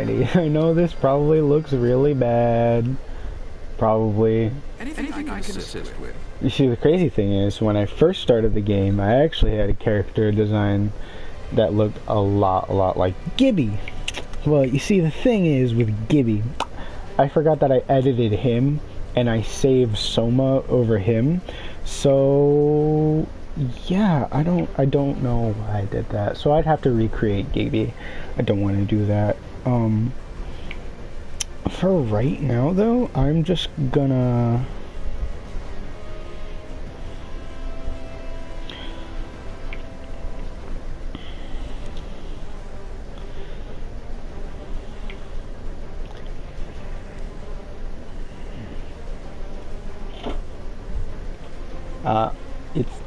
Alrighty, I know this probably looks really bad. Probably. Anything I can assist with. You see, the crazy thing is, when I first started the game, I actually had a character design that looked a lot like Gibby. Well, you see, the thing is with Gibby, I forgot that I edited him, and I saved Soma over him. So yeah, I don't know why I did that. So I'd have to recreate Gibby. I don't want to do that. For right now though, I'm just gonna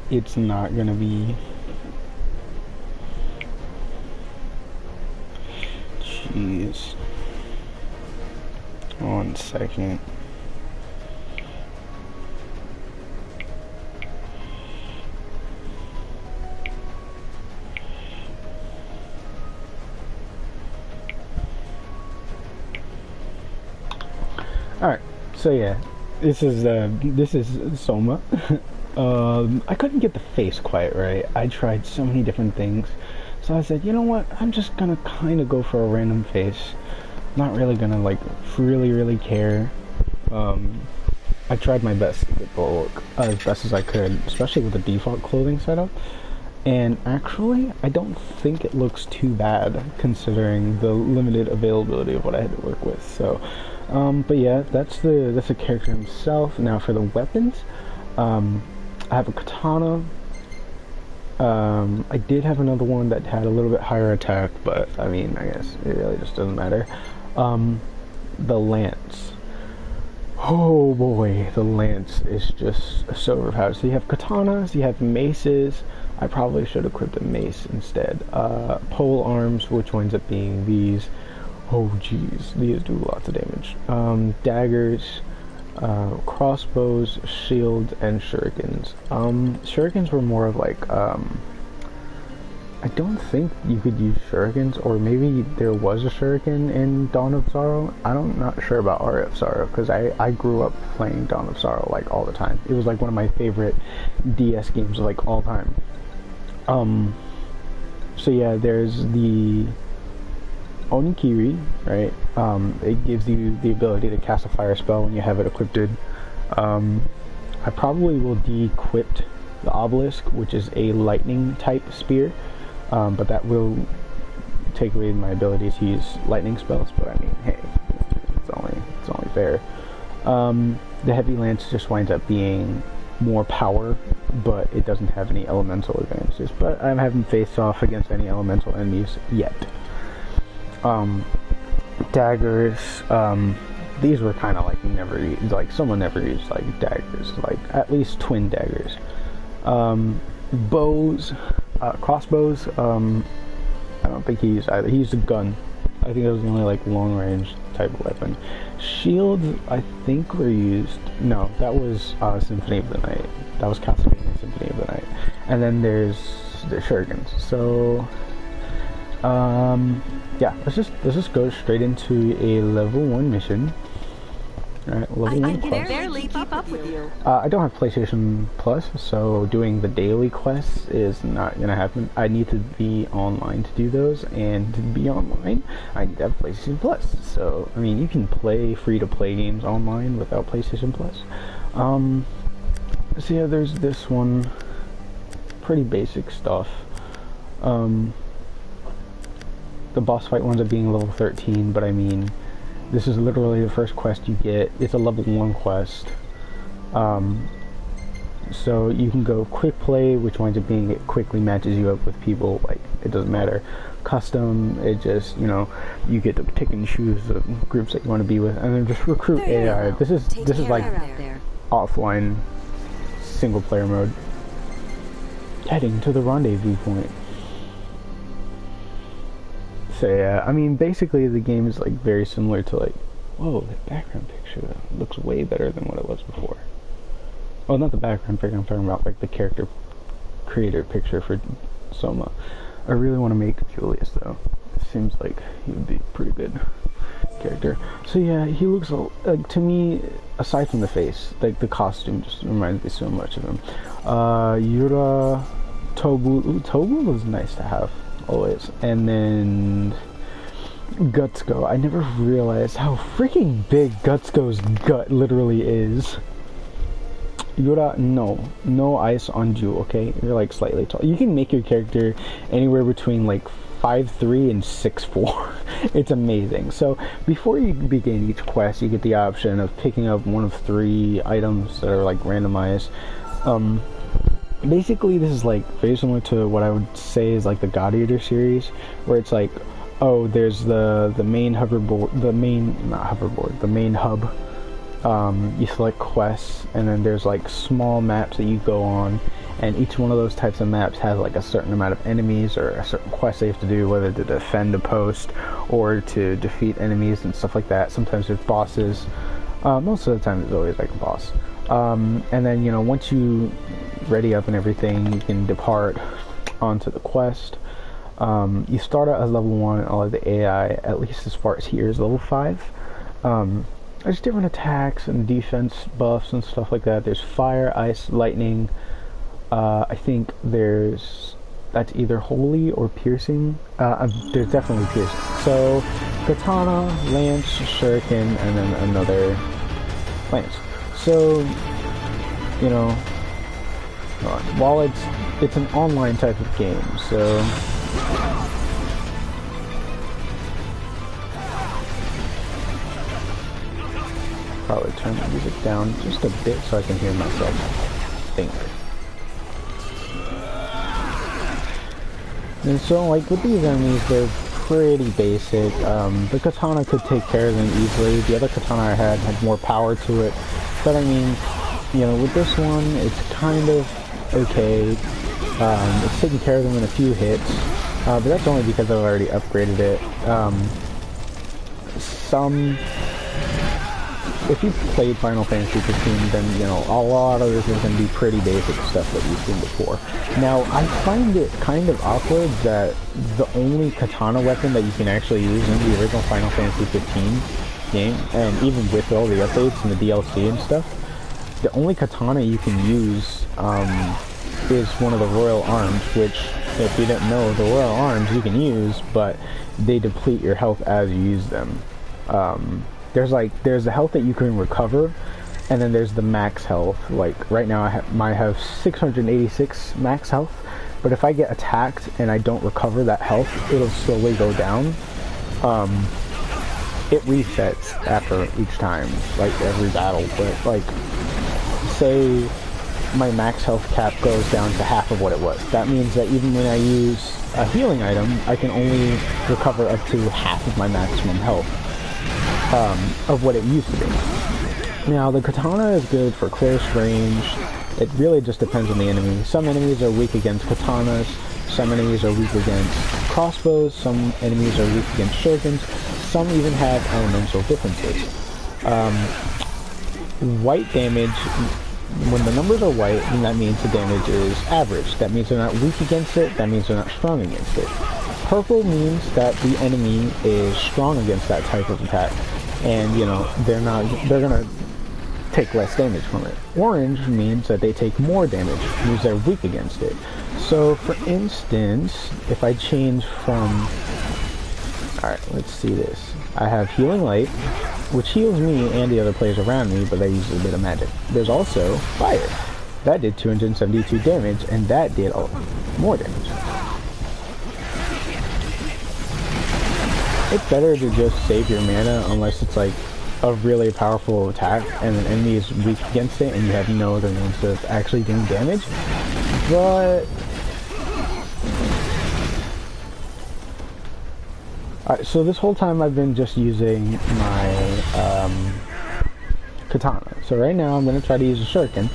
it's not gonna be. Jeez. 1 second. Alright, so yeah, this is Soma. I couldn't get the face quite right. I tried so many different things. So I said, you know what, I'm just gonna kinda go for a random face. Not really gonna like really care. I tried my best to get the look as best as I could, especially with the default clothing setup. And actually, I don't think it looks too bad considering the limited availability of what I had to work with. So, but yeah, that's the character himself. Now for the weapons, I have a katana. I did have another one that had a little bit higher attack, but I mean, I guess it really just doesn't matter. The lance. Oh boy, the lance is just so overpowered. So you have katanas, you have maces. I probably should equip the mace instead. Pole arms, which winds up being these. Oh geez, these do lots of damage. Daggers, crossbows, shields, and shurikens. Shurikens were more of like, I don't think you could use shurikens, or maybe there was a shuriken in Dawn of Sorrow. I'm not sure about Aria of Sorrow, because I grew up playing Dawn of Sorrow like all the time. It was like one of my favorite DS games like all time. So yeah, there's the Onikiri, right? It gives you the ability to cast a fire spell when you have it equipped. I probably will de-equip the Obelisk, which is a lightning type spear, but that will take away my ability to use lightning spells. But I mean, hey, it's only fair. The heavy lance just winds up being more power, but it doesn't have any elemental advantages. But I haven't faced off against any elemental enemies yet. Daggers, these were kind of like never used, like someone never used like daggers, like at least twin daggers. Bows, crossbows, I don't think he used either. He used a gun. I think it was the only like long range type of weapon. Shields, I think were used. No, that was Symphony of the Night. That was Castlevania Symphony of the Night. And then there's the shurikens. So yeah, let's just go straight into a level 1 mission. Alright, level 1 I can quest. barely keep up with you. I don't have PlayStation Plus, so doing the daily quests is not gonna happen. I need to be online to do those, and to be online, I need to have PlayStation Plus. So, I mean, you can play free-to-play games online without PlayStation Plus. So yeah, there's this one. Pretty basic stuff. The boss fight winds up being level 13, but I mean, this is literally the first quest you get. It's a level 1 quest. So you can go quick play, which winds up being it quickly matches you up with people, like, it doesn't matter. Custom, it just, you know, you get to pick and choose the groups that you want to be with, and then just recruit AI. This is like offline single player mode. Heading to the rendezvous point. So yeah, I mean, basically the game is like very similar to like, whoa, the background picture looks way better than what it was before. Well, not the background picture, I'm talking about like the character creator picture for Soma. I really want to make Julius though. It seems like he would be pretty good. character. So yeah, he looks like, to me, aside from the face, like the costume just reminds me so much of him. Yura Tobu was nice to have always, and then Gutsugo. I never realized how freaking big Gutsugo's gut literally is. Yura, no ice on Ju, okay? You're like slightly tall. You can make your character anywhere between like 5'3" and 6'4". It's amazing. So before you begin each quest, you get the option of picking up one of 3 items that are like randomized. Basically this is like very similar to what I would say is like the God Eater series, where it's like, oh, there's the main hoverboard, the main hub. You select quests, and then there's like small maps that you go on, and each one of those types of maps has like a certain amount of enemies or a certain quest they have to do, whether to defend a post or to defeat enemies and stuff like that. Sometimes there's bosses. Most of the time there's always like a boss. And then, you know, once you ready up and everything, you can depart onto the quest. You start out as level 1, all of the AI, at least as far as here, is level 5. There's different attacks and defense buffs and stuff like that. There's fire, ice, lightning. I think that's either holy or piercing. There's definitely piercing. So katana, lance, shuriken, and then another lance. So, you know, while it's an online type of game, so probably turn the music down just a bit so I can hear myself think. And so, like, with these enemies, they're pretty basic. The katana could take care of them easily. The other katana I had more power to it. But I mean, you know, with this one, it's kind of okay. It's taking care of them in a few hits. But that's only because I've already upgraded it. If you've played Final Fantasy 15, then, you know, a lot of this is going to be pretty basic stuff that you've seen before. Now, I find it kind of awkward that the only katana weapon that you can actually use in the original Final Fantasy 15 game, and even with all the updates and the DLC and stuff, the only katana you can use is one of the Royal Arms, which, if you didn't know, the Royal Arms you can use, but they deplete your health as you use them. There's the health that you can recover, and then there's the max health. Like right now I might have 686 max health, but if I get attacked and I don't recover that health, it'll slowly go down. It resets after each time, like every battle, but like, say my max health cap goes down to half of what it was. That means that even when I use a healing item, I can only recover up to half of my maximum health. Of what it used to be. Now, the katana is good for close range. It really just depends on the enemy. Some enemies are weak against katanas, some enemies are weak against crossbows, some enemies are weak against shurikens, some even have elemental differences. White damage, when the numbers are white, then that means the damage is average. That means they're not weak against it, that means they're not strong against it. Purple means that the enemy is strong against that type of attack, and you know, they're gonna take less damage from it. Orange means that they take more damage, means they're weak against it. So for instance, if I change from, alright, let's see this. I have Healing Light, which heals me and the other players around me, but that uses a bit of magic. There's also Fire. That did 272 damage, and that did more damage. It's better to just save your mana unless it's like a really powerful attack and an enemy is weak against it and you have no other means of actually doing damage. But alright, so this whole time I've been just using my katana. So right now I'm going to try to use a shuriken.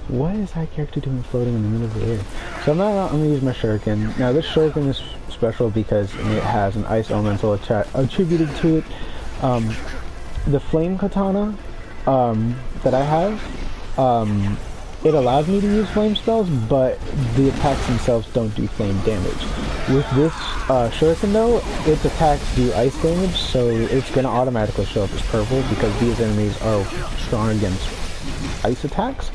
What is that character doing floating in the middle of the air? So I'm going to use my shuriken. Now this shuriken is special because it has an ice elemental attributed to it. The flame katana that I have, it allows me to use flame spells, but the attacks themselves don't do flame damage. With this shuriken though, its attacks do ice damage, so it's going to automatically show up as purple because these enemies are strong against ice attacks.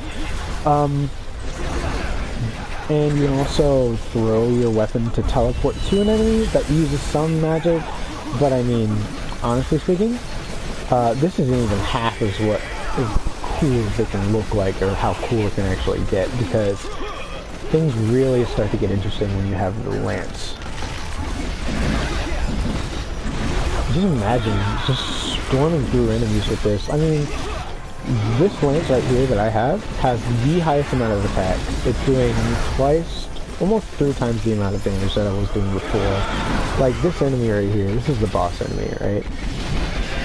And you can also throw your weapon to teleport to an enemy that uses some magic, but I mean, honestly speaking, this isn't even half as cool as it can look like, or how cool it can actually get, because things really start to get interesting when you have the lance. Just imagine just storming through enemies with this. I mean, this lance right here that I have has the highest amount of attack. It's doing twice, almost 3 times the amount of damage that I was doing before. Like this enemy right here, this is the boss enemy, right?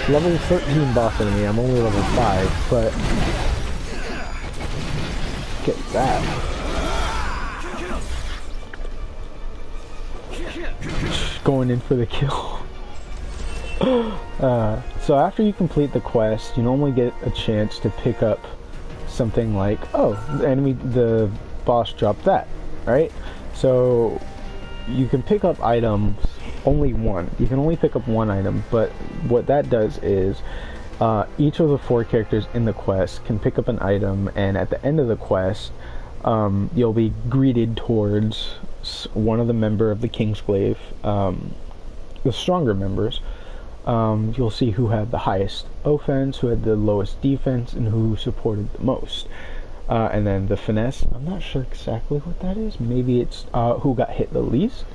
Level 13 boss enemy, I'm only level 5, but get that. Going in for the kill. So after you complete the quest, you normally get a chance to pick up something like, oh, the boss dropped that, right? So you can pick up items, only one. You can only pick up one item, but what that does is each of the 4 characters in the quest can pick up an item, and at the end of the quest, you'll be greeted towards one of the member of the Kingsglaive, the stronger members. You'll see who had the highest offense, who had the lowest defense, and who supported the most. And then the finesse, I'm not sure exactly what that is. Maybe it's who got hit the least.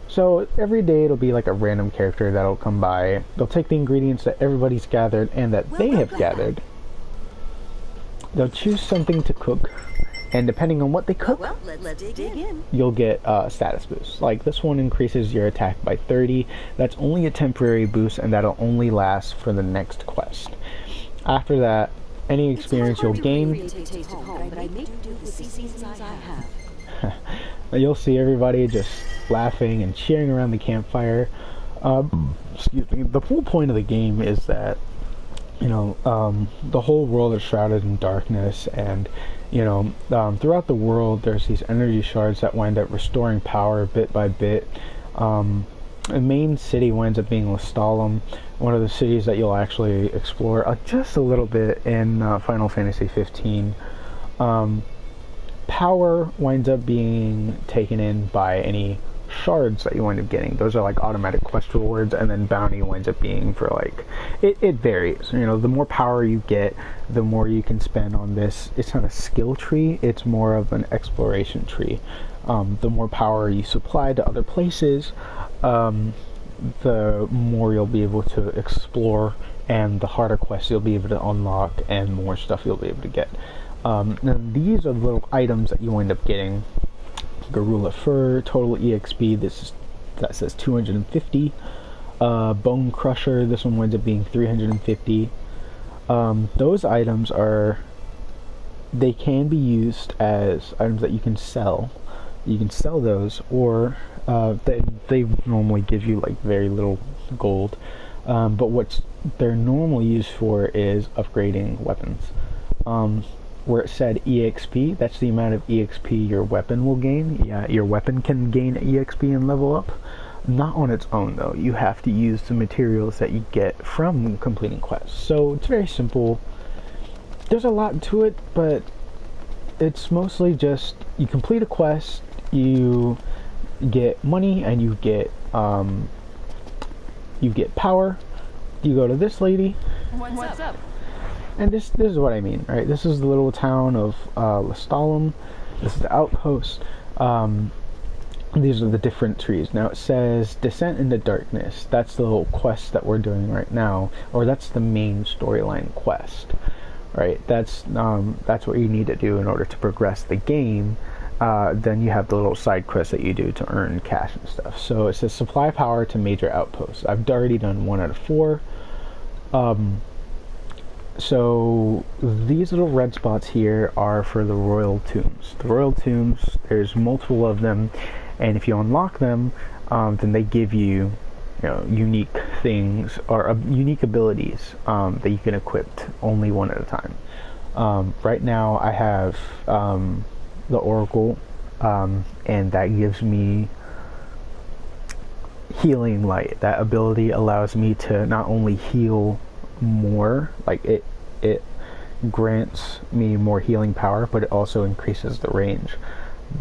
So every day it'll be like a random character that'll come by. They'll take the ingredients that everybody's gathered and that they have gathered. They'll choose something to cook, and depending on what they cook, let's dig in. You'll get status boosts. Like this one increases your attack by 30. That's only a temporary boost, and that'll only last for the next quest. After that, any experience you'll gain, you'll see everybody just laughing and cheering around the campfire. Excuse me. The whole point of the game is that, you know, the whole world is shrouded in darkness, and you know, throughout the world there's these energy shards that wind up restoring power bit by bit. The main city winds up being Lestalem, one of the cities that you'll actually explore just a little bit in Final Fantasy 15. Power winds up being taken in by any shards that you wind up getting. Those are like automatic quest rewards, and then bounty winds up being for like, it varies. You know, the more power you get, the more you can spend on this. It's not a skill tree, it's more of an exploration tree. The more power you supply to other places, the more you'll be able to explore, and the harder quests you'll be able to unlock, and more stuff you'll be able to get. Now these are the little items that you wind up getting. Garula Fur, total EXP, that says 250. Bone Crusher, this one winds up being 350. Those items they can be used as items that you can sell. You can sell those, or they normally give you like very little gold. But what they're normally used for is upgrading weapons. Where it said EXP, that's the amount of EXP your weapon will gain. Yeah, your weapon can gain EXP and level up. Not on its own though. You have to use the materials that you get from completing quests. So it's very simple. There's a lot to it, but it's mostly just you complete a quest, you get money, and you get power. You go to this lady. What's up? And this is what I mean, right? This is the little town of Lestalem. This is the outpost. These are the different trees. Now it says Descent into Darkness. That's the little quest that we're doing right now, or that's the main storyline quest, right? That's what you need to do in order to progress the game. Then you have the little side quests that you do to earn cash and stuff. So it says supply power to major outposts. I've already done 1 out of 4. So these little red spots here are for the royal tombs. The royal tombs, there's multiple of them, and if you unlock them, then they give you, unique things or unique abilities that you can equip only one at a time. Right now I have the Oracle, and that gives me healing light. That ability allows me to not only heal more, like it grants me more healing power, but it also increases the range.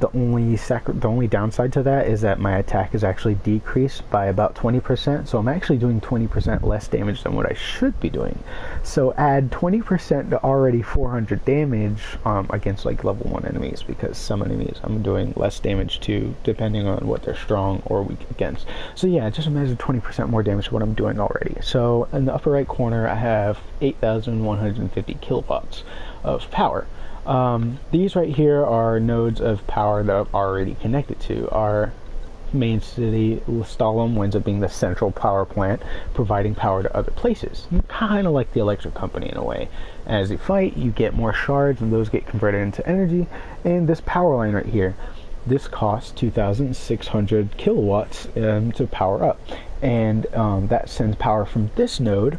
The only downside to that is that my attack is actually decreased by about 20%, so I'm actually doing 20% less damage than what I should be doing. So add 20% to already 400 damage against like level 1 enemies, because some enemies I'm doing less damage to depending on what they're strong or weak against. So yeah, just imagine 20% more damage to what I'm doing already. So in the upper right corner I have 8,150 kilowatts of power. These right here are nodes of power that I'm already connected to. Our main city, Stalin, winds up being the central power plant, providing power to other places. Kind of like the electric company in a way. As you fight, you get more shards, and those get converted into energy. And this power line right here, this costs 2,600 kilowatts to power up. And that sends power from this node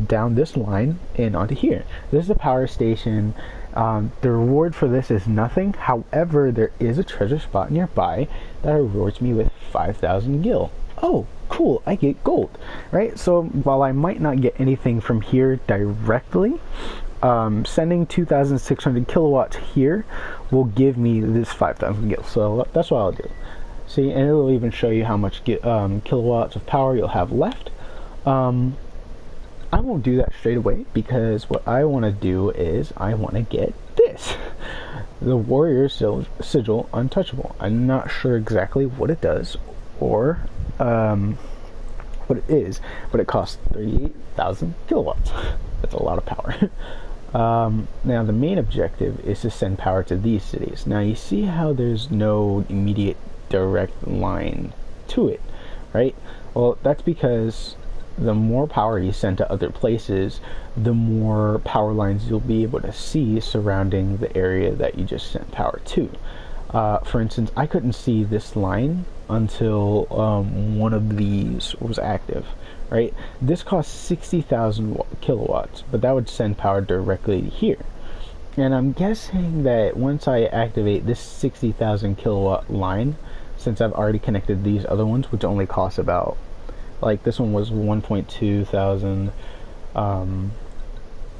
down this line and onto here. This is a power station. The reward for this is nothing. However, there is a treasure spot nearby that rewards me with 5,000 gil. Oh, cool, I get gold, right? So while I might not get anything from here directly, sending 2,600 kilowatts here will give me this 5,000 gil. So that's what I'll do. See, and it'll even show you how much kilowatts of power you'll have left. I won't do that straight away, because what I want to do is I want to get this. The Warrior Sigil Untouchable. I'm not sure exactly what it does or what it is, but it costs 38,000 kilowatts. That's a lot of power. Now the main objective is to send power to these cities. Now you see how there's no immediate direct line to it, right? Well, that's because the more power you send to other places, the more power lines you'll be able to see surrounding the area that you just sent power to. For instance, I couldn't see this line until one of these was active, right? This costs 60,000 kilowatts, but that would send power directly here. And I'm guessing that once I activate this 60,000 kilowatt line, since I've already connected these other ones, which only cost about, like this one was 1.2 thousand,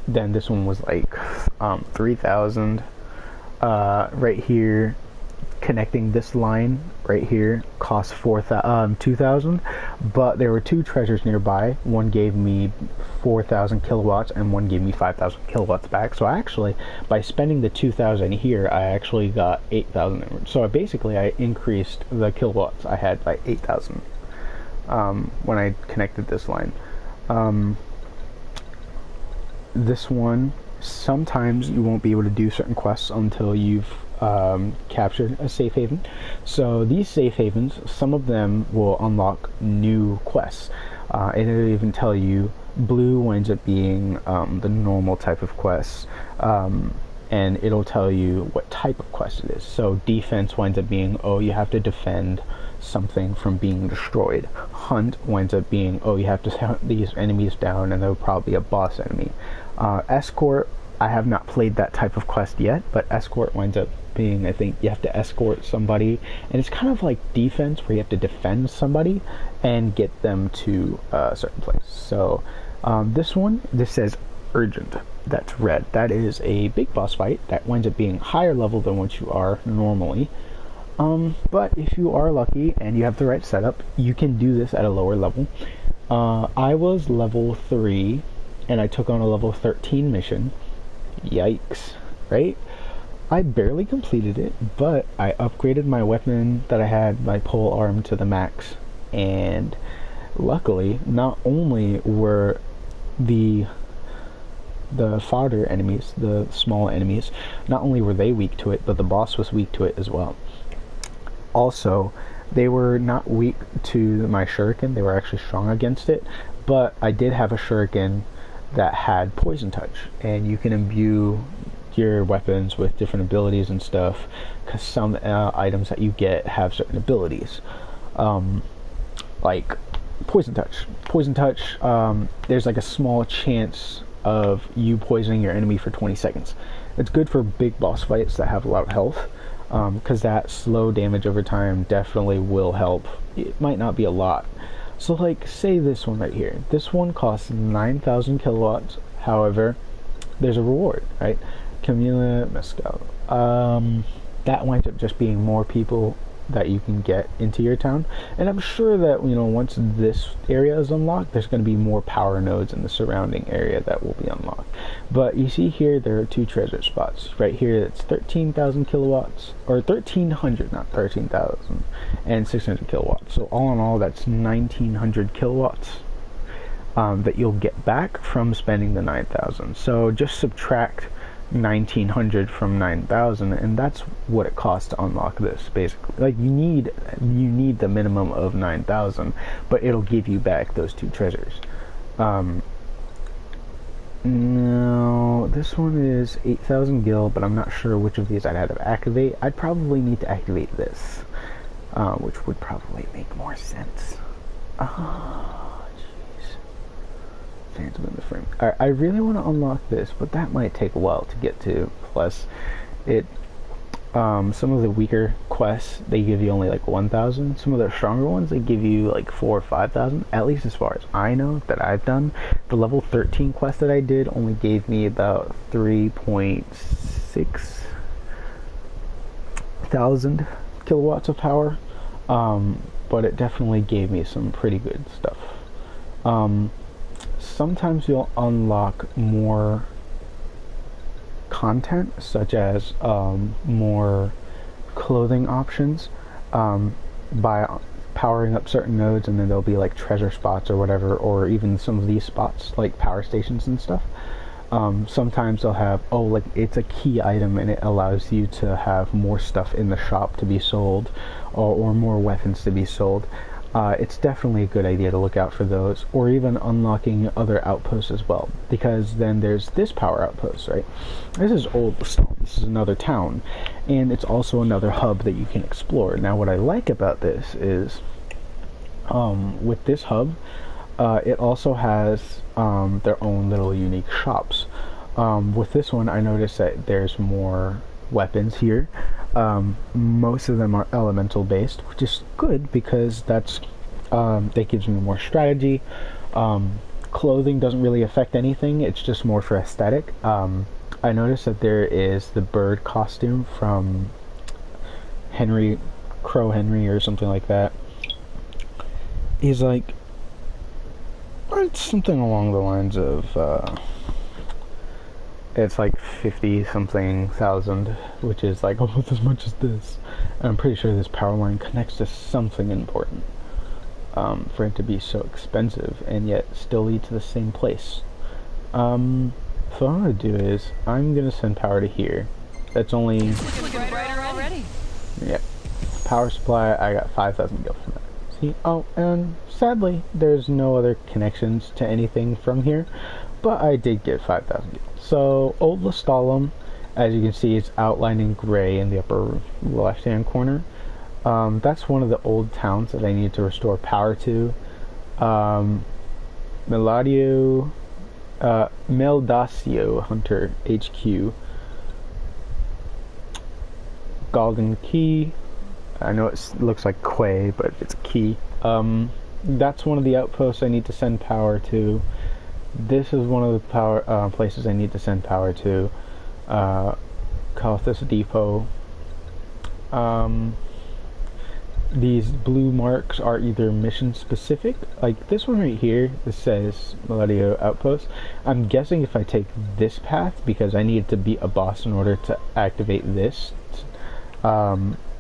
then this one was like 3,000. Right here, connecting this line right here cost 2,000, but there were two treasures nearby. One gave me 4,000 kilowatts and one gave me 5,000 kilowatts back. So actually, by spending the 2,000 here, I actually got 8,000. So I increased the kilowatts I had by 8,000 when I connected this line. This one, sometimes you won't be able to do certain quests until you've captured a safe haven. So these safe havens, some of them will unlock new quests, and it'll even tell you blue winds up being the normal type of quests, and it'll tell you what type of quest it is. So defense winds up being, oh, you have to defend something from being destroyed. Hunt winds up being, oh, you have to hunt these enemies down, and they'll probably be a boss enemy. Escort, I have not played that type of quest yet, but escort winds up being, I think you have to escort somebody, and it's kind of like defense where you have to defend somebody and get them to a certain place. So this says urgent. That's red. That is a big boss fight that winds up being higher level than what you are normally. But if you are lucky and you have the right setup, you can do this at a lower level. I was level 3 and I took on a level 13 mission. Yikes, right? I barely completed it, but I upgraded my weapon that I had, my pole arm, to the max, and luckily not only were the fodder enemies, the small enemies, not only were they weak to it, but the boss was weak to it as well. Also, they were not weak to my shuriken, they were actually strong against it, but I did have a shuriken that had poison touch, and you can imbue your weapons with different abilities and stuff, because some items that you get have certain abilities, like poison touch. There's like a small chance of you poisoning your enemy for 20 seconds. It's good for big boss fights that have a lot of health, because that slow damage over time definitely will help. It might not be a lot. So like, say this one right here. This one costs 9,000 kilowatts. However, there's a reward, right? Camila Mescal. That winds up just being more people that you can get into your town. And I'm sure that, you know, once this area is unlocked, there's going to be more power nodes in the surrounding area that will be unlocked. But you see here, there are 2 treasure spots. Right here, it's 13,000 kilowatts, or 1,300, not 13,000, and 600 kilowatts. So all in all, that's 1,900 kilowatts that you'll get back from spending the 9,000. So just subtract 1,900 from 9,000, and that's what it costs to unlock this. Basically, like, you need the minimum of 9,000, but it'll give you back those 2 treasures. Now this one is 8,000 gil, but I'm not sure which of these I'd have to activate. I'd probably need to activate this, which would probably make more sense. Phantom in the frame. I really want to unlock this, but that might take a while to get to. Plus, some of the weaker quests, they give you only like 1,000. Some of the stronger ones, they give you like 4,000 or 5,000. At least as far as I know that I've done. The level 13 quest that I did only gave me about 3.6 thousand kilowatts of power, but it definitely gave me some pretty good stuff. Sometimes you'll unlock more content, such as more clothing options, by powering up certain nodes, and then there'll be like treasure spots or whatever, or even some of these spots like power stations and stuff. Sometimes they'll have, oh, like, it's a key item and it allows you to have more stuff in the shop to be sold, or more weapons to be sold. It's definitely a good idea to look out for those, or even unlocking other outposts as well, because then there's this power outpost, right? This is Old Stone. This is another town, and it's also another hub that you can explore. Now, what I like about this is, with this hub, it also has their own little unique shops. With this one, I noticed that there's more weapons here. Most of them are elemental based, which is good because that gives me more strategy. Clothing doesn't really affect anything, it's just more for aesthetic. I noticed that there is the bird costume from Crow Henry or something like that. He's like, it's something along the lines of it's like 50 something thousand, which is like almost as much as this. And I'm pretty sure this power line connects to something important, for it to be so expensive and yet still lead to the same place. So what I'm gonna do is I'm gonna send power to here. That's only, Looking brighter already. yeah, power supply. I got 5,000 gil from that. See, oh, and sadly there's no other connections to anything from here, but I did get 5,000 gil. So, Old Lestalem, as you can see, it's outlined in gray in the upper left-hand corner. That's one of the old towns that I need to restore power to. Meldacio Hunter HQ. Golden Key. I know it looks like Quay, but it's Key. That's one of the outposts I need to send power to. This is one of the power places I need to send power to. Calthus Depot. These blue marks are either mission specific, like this one right here. This says Meldacio Outpost. I'm guessing if I take this path, because I need to beat a boss in order to activate this,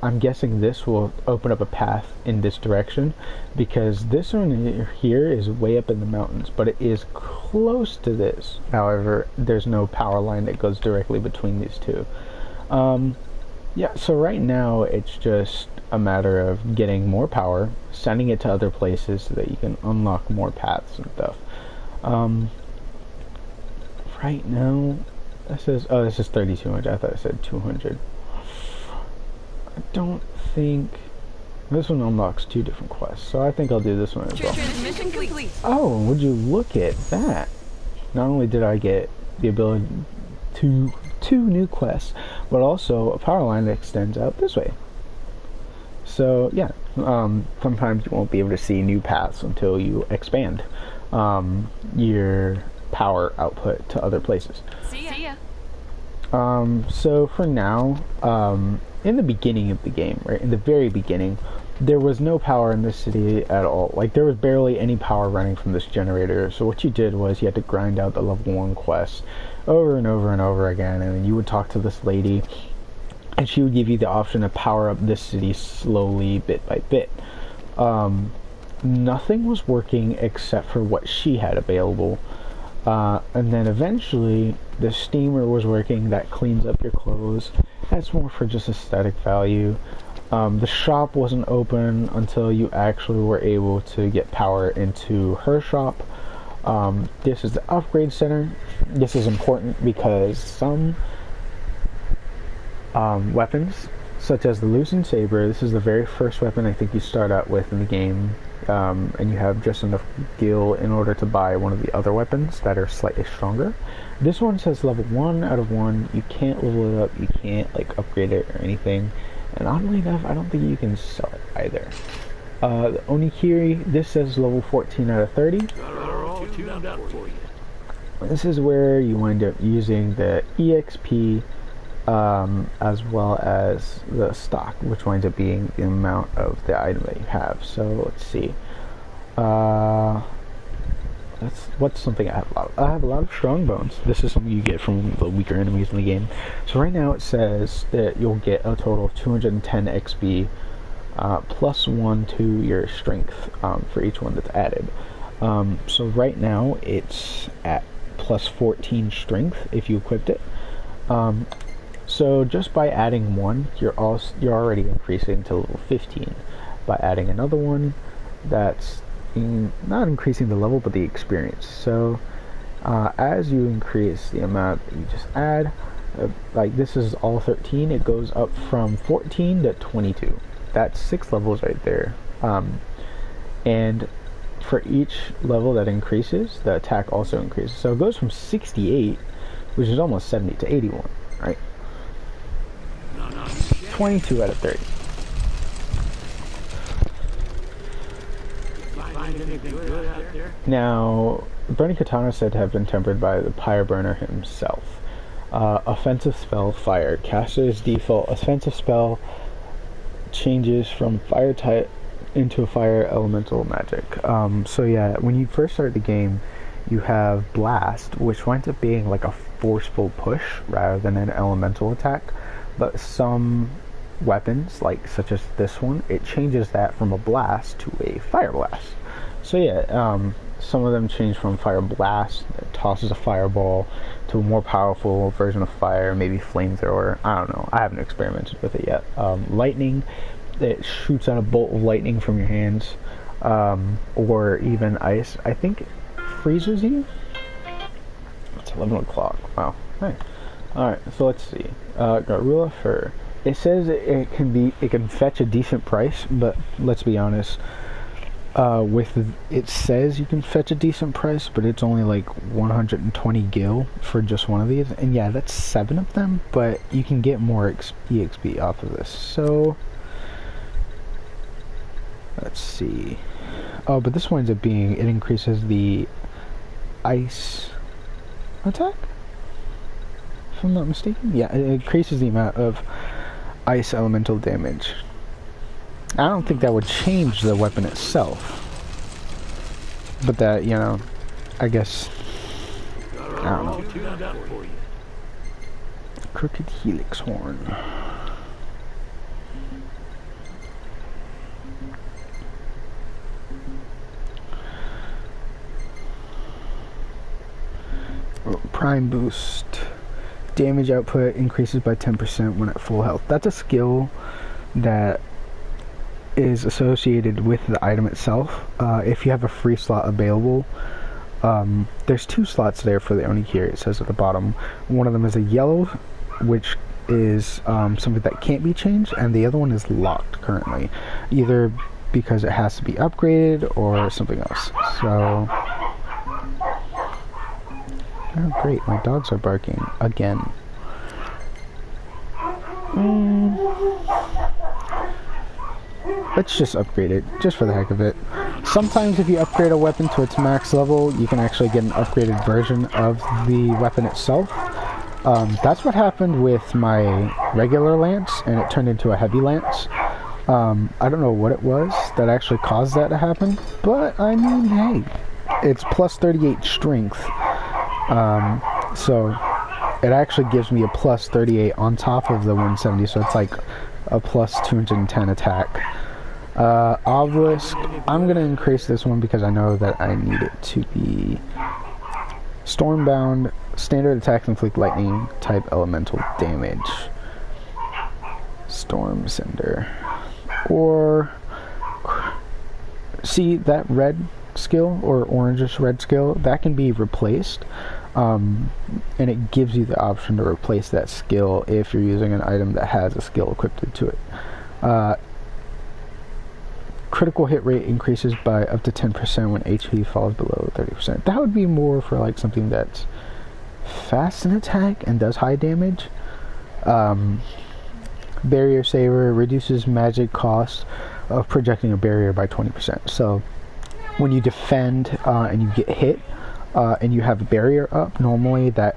I'm guessing this will open up a path in this direction, because this one here is way up in the mountains, but it is close to this. However, there's no power line that goes directly between these two. Yeah, so right now it's just a matter of getting more power, sending it to other places so that you can unlock more paths and stuff. Right now, this is 3,200. I thought it said 200. I don't think this one unlocks 2 different quests, so I think I'll do this one as well. Transmission complete. Oh, would you look at that? not only did I get the ability to two new quests, but also a power line that extends out this way. So yeah, sometimes you won't be able to see new paths until you expand your power output to other places. See ya. So for now, in the beginning of the game, right, in the very beginning, there was no power in this city at all. Like, there was barely any power running from this generator. So what you did was you had to grind out the level 1 quests over and over and over again, and then you would talk to this lady, and she would give you the option to power up this city slowly, bit by bit. Nothing was working except for what she had available. And then eventually the steamer was working, that cleans up your clothes. That's more for just aesthetic value. The shop wasn't open until you actually were able to get power into her shop. This is the upgrade center. This is important because some weapons, such as the Lucent Saber, this is the very first weapon I think you start out with in the game, and you have just enough gil in order to buy one of the other weapons that are slightly stronger. This one says level 1 out of 1. You can't level it up, you can't like upgrade it or anything, and oddly enough I don't think you can sell it either. The Onikiri, this says level 14 out of 30. This is where you wind up using the EXP as well as the stock, which winds up being the amount of the item that you have. So let's see. That's what's something I have a lot of. I have a lot of strong bones. This is something you get from the weaker enemies in the game. So right now it says that you'll get a total of 210 XP plus 1 to your strength for each one that's added. So right now it's at plus 14 strength if you equipped it. So just by adding one, you're already increasing to level 15. By adding another one, that's not increasing the level, but the experience. So as you increase the amount that you just add, like this is all 13, it goes up from 14 to 22. That's 6 levels right there. And for each level that increases, the attack also increases. So it goes from 68, which is almost 70, to 81, right? 22 out of 30. Now, Burning Katana is said to have been tempered by the Pyre Burner himself. Offensive spell, Fire. Caster's default offensive spell changes from fire type into a fire elemental magic. So yeah, when you first start the game, you have Blast, which winds up being like a forceful push rather than an elemental attack. But some weapons, like such as this one, it changes that from a blast to a fire blast. So yeah, some of them change from fire blast, that tosses a fireball, to a more powerful version of fire, maybe flamethrower. I don't know, I haven't experimented with it yet. Lightning, it shoots out a bolt of lightning from your hands, or even ice. I think it freezes you. It's 11 o'clock. Wow. Nice. Alright, so let's see. Garula Fur. It says it can fetch a decent price, but let's be honest. It says you can fetch a decent price, but it's only like 120 gil for just one of these, and yeah, that's 7 of them. But you can get more EXP off of this. So let's see. Oh, but this winds up being, it increases the ice attack, if I'm not mistaken. Yeah, it increases the amount of ice elemental damage. I don't think that would change the weapon itself, but that, you know, I guess, I don't know. Crooked Helix Horn. Prime Boost. Damage output increases by 10% when at full health. That's a skill that is associated with the item itself. If you have a free slot available, there's 2 slots there for the Onikiri, it says at the bottom. One of them is a yellow, which is something that can't be changed, and the other one is locked currently, either because it has to be upgraded or something else. So Oh great, my dogs are barking again. Let's just upgrade it, just for the heck of it. Sometimes if you upgrade a weapon to its max level, you can actually get an upgraded version of the weapon itself. That's what happened with my regular lance, and it turned into a heavy lance. I don't know what it was that actually caused that to happen, but I mean, hey, it's plus 38 strength. So it actually gives me a plus 38 on top of the 170, so it's like a plus 210 attack. Obelisk, I'm going to increase this one because I know that I need it to be Stormbound, standard attacks inflict lightning type elemental damage. Storm Cinder. Or, see that red skill, or orangish red skill, that can be replaced. And it gives you the option to replace that skill if you're using an item that has a skill equipped to it. Critical hit rate increases by up to 10% when HP falls below 30%. That would be more for like something that's fast in attack and does high damage. Barrier Saver reduces magic cost of projecting a barrier by 20%. So when you defend and you get hit and you have a barrier up, normally that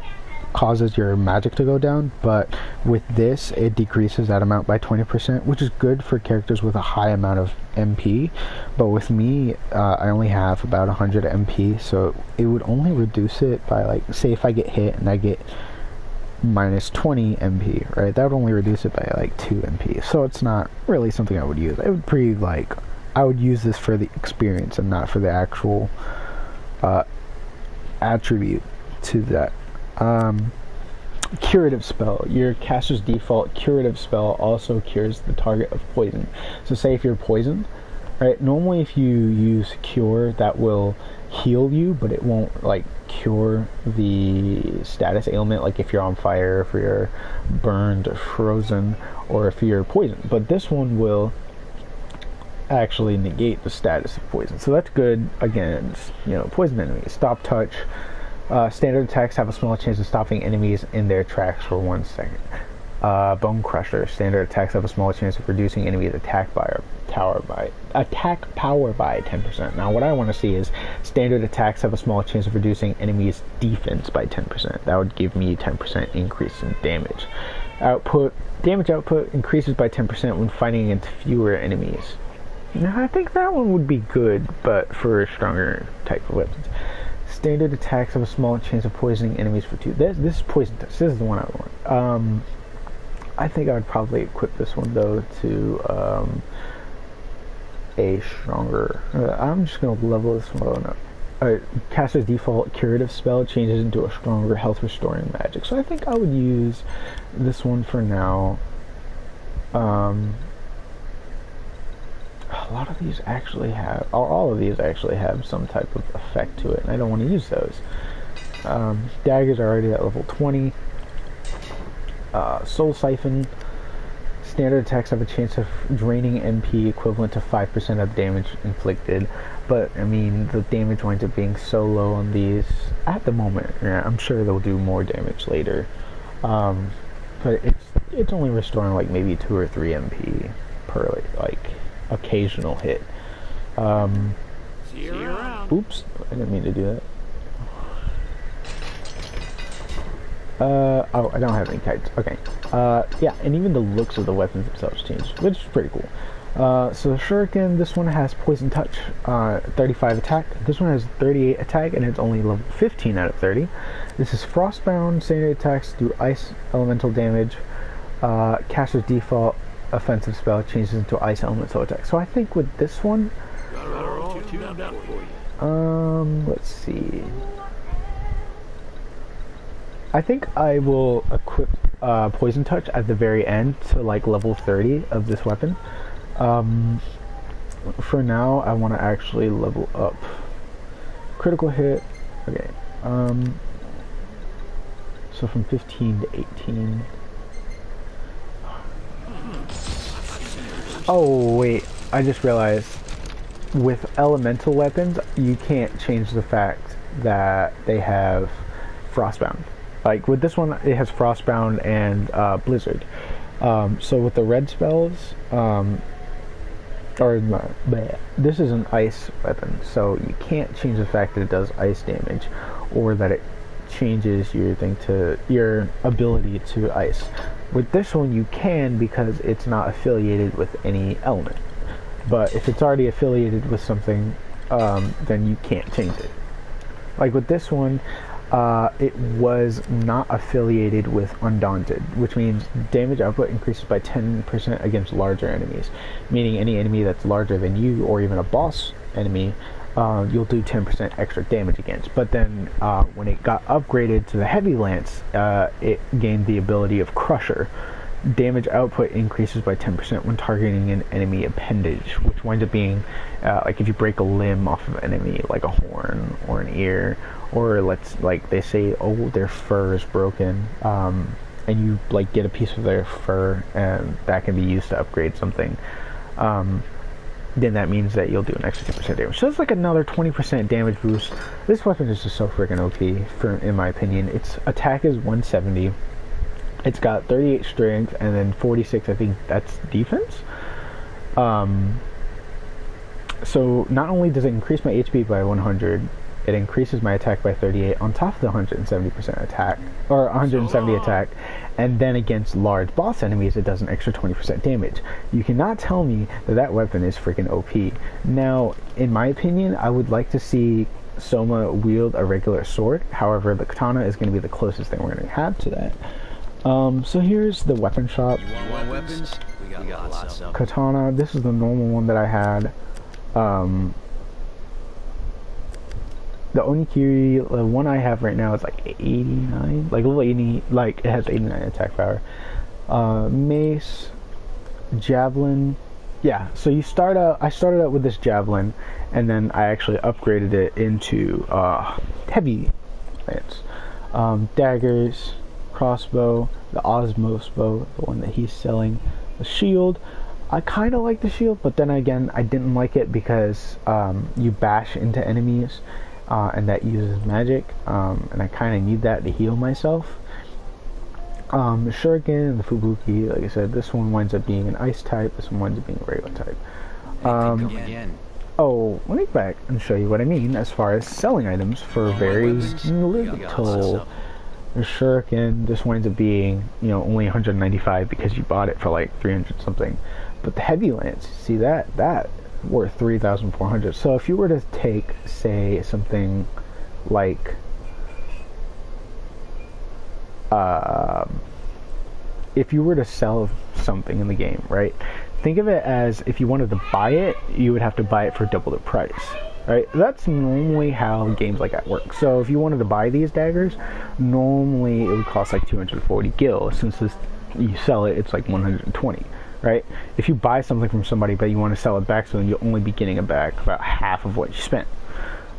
causes your magic to go down, but with this it decreases that amount by 20%, which is good for characters with a high amount of MP. But with me, I only have about 100 MP, so it would only reduce it by, like, say if I get hit and I get minus 20 MP, right, that would only reduce it by like 2 MP, so it's not really something I would use. It would pretty, like, I would use this for the experience and not for the actual attribute to that. Curative spell. Your caster's default curative spell also cures the target of poison. So say if you're poisoned, right, normally if you use cure, that will heal you, but it won't like cure the status ailment, like if you're on fire, if you're burned or frozen, or if you're poisoned. But this one will actually negate the status of poison, so that's good against, you know, poison enemies. Stop touch. Standard attacks have a small chance of stopping enemies in their tracks for 1 second. Bone Crusher. Standard attacks have a small chance of reducing enemies' attack power by 10%. Now, what I want to see is standard attacks have a small chance of reducing enemies' defense by 10%. That would give me 10% increase in damage. Damage output increases by 10% when fighting against fewer enemies. Now, I think that one would be good, but for stronger type of weapons. Standard attacks have a small chance of poisoning enemies for 2. This is poison touch. This is the one I would want. I think I would probably equip this one though to a stronger. I'm just gonna level this one up. Caster's default curative spell changes into a stronger health restoring magic. So I think I would use this one for now. A lot of these actually have, or all of these actually have some type of effect to it, and I don't want to use those. Daggers are already at level 20. Soul Siphon. Standard attacks have a chance of draining MP equivalent to 5% of damage inflicted, but I mean the damage winds up being so low on these at the moment. Yeah, I'm sure they'll do more damage later, but it's only restoring like maybe 2 or 3 MP per like occasional hit. Oops, I didn't mean to do that. Oh, I don't have any kites. Okay. Yeah, and even the looks of the weapons themselves changed, which is pretty cool. So the Shuriken, this one has Poison Touch, 35 attack. This one has 38 attack, and it's only level 15 out of 30. This is Frostbound. Standard attacks do ice elemental damage. Caster's default offensive spell changes into ice elemental attack. So I think with this one, let's see. I think I will equip Poison Touch at the very end to like level 30 of this weapon. For now, I want to actually level up critical hit. Okay. So from 15 to 18. Oh wait, I just realized with elemental weapons, you can't change the fact that they have Frostbound. Like with this one, it has Frostbound and Blizzard. So with the red spells, this is an ice weapon, so you can't change the fact that it does ice damage, or that it changes your ability to ice. With this one, you can, because it's not affiliated with any element. But if it's already affiliated with something, then you can't change it. Like with this one, it was not affiliated with Undaunted, which means damage output increases by 10% against larger enemies, meaning any enemy that's larger than you, or even a boss enemy, you'll do 10% extra damage against. But then when it got upgraded to the Heavy Lance, it gained the ability of Crusher. Damage output increases by 10% when targeting an enemy appendage, which winds up being like if you break a limb off of an enemy, like a horn or an ear, or like they say, oh, their fur is broken, and you like get a piece of their fur, and that can be used to upgrade something. Then that means that you'll do an extra 10% damage. So it's like another 20% damage boost. This weapon is just so freaking OP, in my opinion. Its attack is 170. It's got 38 strength, and then 46, I think that's defense. So not only does it increase my HP by 100, it increases my attack by 38 on top of the 170% attack, or 170 attack, and then against large boss enemies it does an extra 20% damage. You cannot tell me that that weapon is freaking OP. Now, in my opinion, I would like to see Soma wield a regular sword. However, the katana is going to be the closest thing we're going to have to that. So here's the weapon shop. You want weapons? We got lots of. Katana, this is the normal one that I had. The Onikiri, the one I have right now is like 89, like level 80, like it has 89 attack power. Mace, javelin, yeah. So I started out with this javelin, and then I actually upgraded it into heavy lance. Daggers, crossbow, the Osmos bow, the one that he's selling, the shield. I kind of like the shield, but then again, I didn't like it because you bash into enemies, and that uses magic, and I kind of need that to heal myself. The shuriken and the fubuki, like I said, this one winds up being an ice type, this one winds up being a regular type. Oh, let me back and show you what I mean as far as selling items for very little. The shuriken, this winds up being, only 195 because you bought it for like 300 something. But the heavy lance, see that worth 3,400. So if you were to take, say, something like if you were to sell something in the game, right? Think of it as if you wanted to buy it, you would have to buy it for double the price. Right, that's normally how games like that work. So if you wanted to buy these daggers, normally it would cost like 240 gil. Since you sell it, it's like 120. Right? If you buy something from somebody but you want to sell it back, so then you'll only be getting it back about half of what you spent.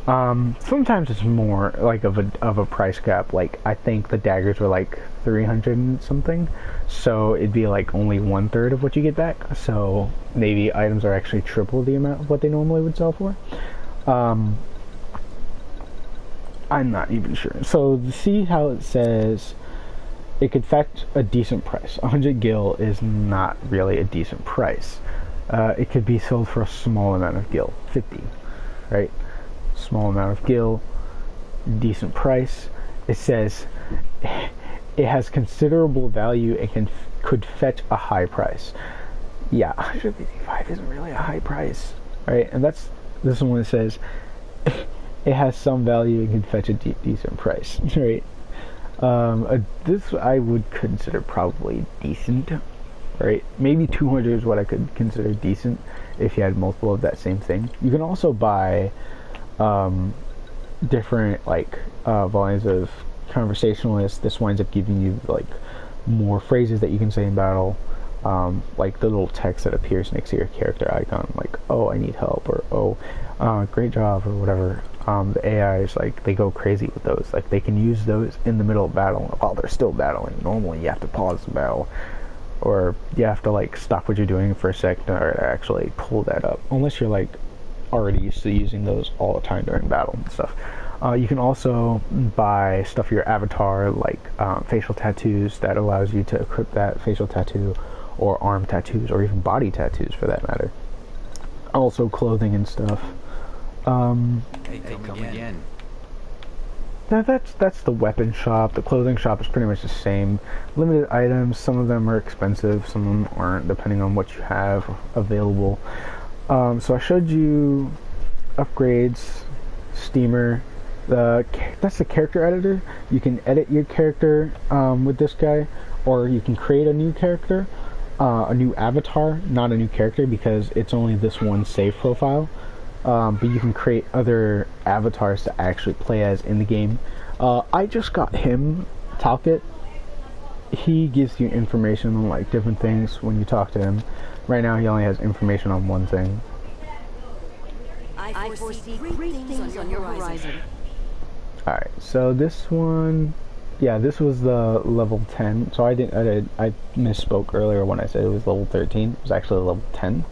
Sometimes it's more like of a price gap. Like I think the daggers were like 300 and something, so it'd be like only 1/3 of what you get back. So maybe items are actually triple the amount of what they normally would sell for. I'm not even sure. So see how it says it could fetch a decent price. 100 gil is not really a decent price. It could be sold for a small amount of gil, 50, right? Small amount of gil, decent price. It says it has considerable value and could fetch a high price. Yeah, 155 isn't really a high price, right? And that's this one says it has some value and can fetch a decent price, right? This I would consider probably decent, right? Maybe 200 is what I could consider decent if you had multiple of that same thing. You can also buy different volumes of conversationalists. This winds up giving you like more phrases that you can say in battle, like the little text that appears next to your character icon, like, oh, I need help, or oh, great job, or whatever. The AIs, like, they go crazy with those. Like, they can use those in the middle of battle while they're still battling. Normally you have to pause the battle, or you have to like stop what you're doing for a second or actually pull that up, unless you're like already used to using those all the time during battle and stuff. You can also buy stuff for your avatar, like facial tattoos that allows you to equip that facial tattoo, or arm tattoos, or even body tattoos for that matter. Also clothing and stuff. Hey, come again. Now that's the weapon shop. The clothing shop is pretty much the same. Limited items. Some of them are expensive. Some of them aren't, depending on what you have available. So I showed you upgrades, steamer. That's the character editor. You can edit your character with this guy, or you can create a new character, a new avatar, not a new character because it's only this one save profile. But you can create other avatars to actually play as in the game. I just got him, Talcott. He gives you information on like different things when you talk to him. Right now he only has information on one thing. I foresee great things on your horizon. Alright, so this one, yeah, this was the level 10. So I misspoke earlier when I said it was level 13. It was actually level 10.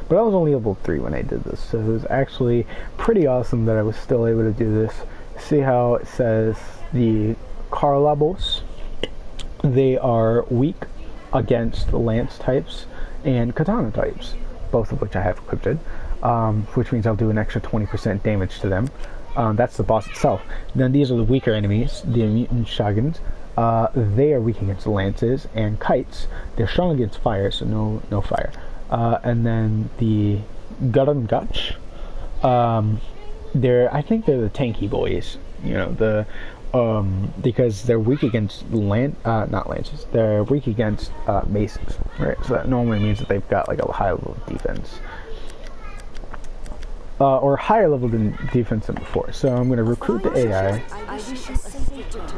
But I was only level 3 when I did this, so it was actually pretty awesome that I was still able to do this. See how it says the Carlabos, they are weak against lance types and katana types, both of which I have equipped, which means I'll do an extra 20% damage to them. That's the boss itself. Then these are the weaker enemies, the mutant Shagans. They are weak against lances and kites. They're strong against fire, so no fire. And then the Gutch, I think they're the tanky boys, you know, because they're weak against not lances, they're weak against maces, right? So that normally means that they've got like a high level of defense, or higher level than defense than before. So I'm going to recruit the AI. I wish you a safe return.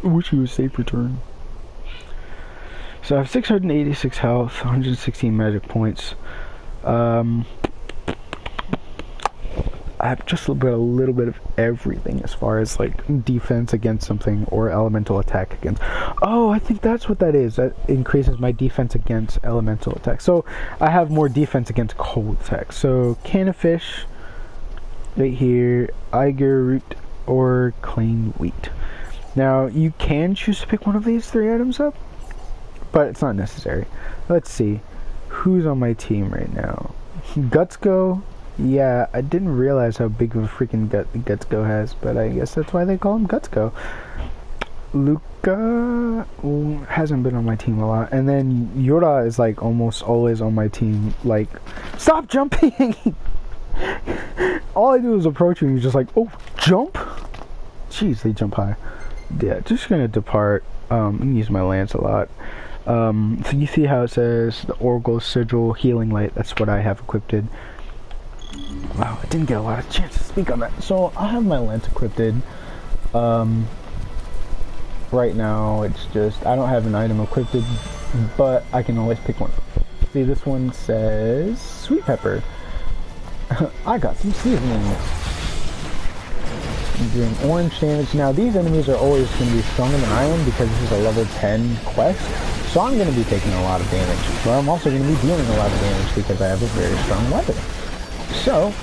I wish you a safe return. So I have 686 health, 116 magic points. I have just a little bit of everything as far as like defense against something or elemental attack against. Oh, I think that's what that is. That increases my defense against elemental attack. So I have more defense against cold attack. So can of fish, right here, Eiger root, or clean wheat. Now you can choose to pick one of these 3 items up, but it's not necessary. Let's see who's on my team right now. Gutsgo, yeah, I didn't realize how big of a freaking Gutsgo has, but I guess that's why they call him Gutsgo. Luca hasn't been on my team a lot, and then Yura is like almost always on my team. Like, stop jumping! All I do is approach you and you're just like, oh, jump? Jeez, they jump high. Yeah, just gonna depart. Use my lance a lot. So you see how it says the Oracle Sigil Healing Light. That's what I have equipped. Wow, I didn't get a lot of chance to speak on that. So I have my lance equipped. Right now it's just I don't have an item equipped, but I can always pick one. See, this one says sweet pepper. I got some seasoning. Doing orange damage. Now these enemies are always going to be stronger than I am because this is a level 10 quest, so I'm going to be taking a lot of damage, but I'm also going to be dealing a lot of damage because I have a very strong weapon. So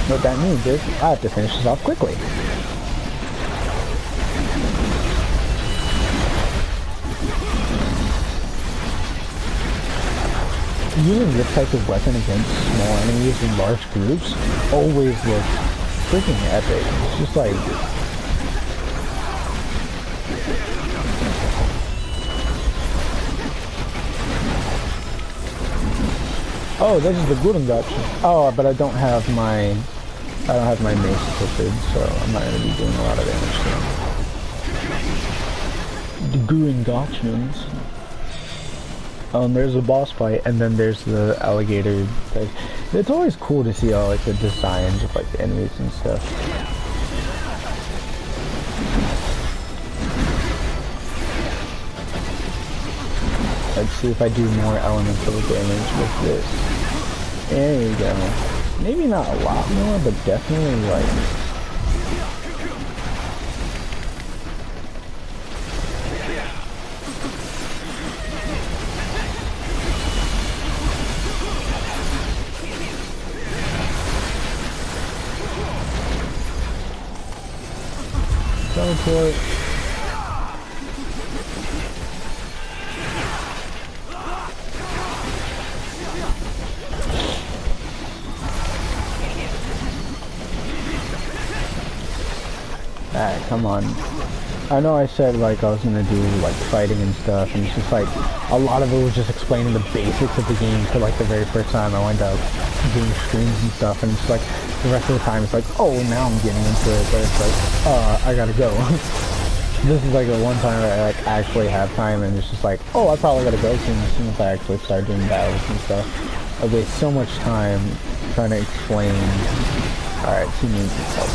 what that means is I have to finish this off quickly. Using this type of weapon against small enemies in large groups always looks freaking epic. It's just like, oh, this is the Gurungat. Oh, but I don't have my mace equipped, so I'm not going to be doing a lot of damage to them. The Gurungachmans. There's a boss fight, and then there's the alligator. It's always cool to see all like the designs of like the enemies and stuff. Let's see if I do more elemental damage with this. There you go. Maybe not a lot more, but definitely like. Teleport. Alright, come on. I know I said like I was gonna do like fighting and stuff, and it's just like a lot of it was just explaining the basics of the game for like the very first time I went out doing streams and stuff, and it's like the rest of the time it's like, oh, now I'm getting into it, but it's like, I gotta go. This is like the one time where I like actually have time, and it's just like, oh, I probably gotta go soon as soon as I actually start doing battles and stuff. I waste so much time trying to explain. Alright, 2 minutes of help.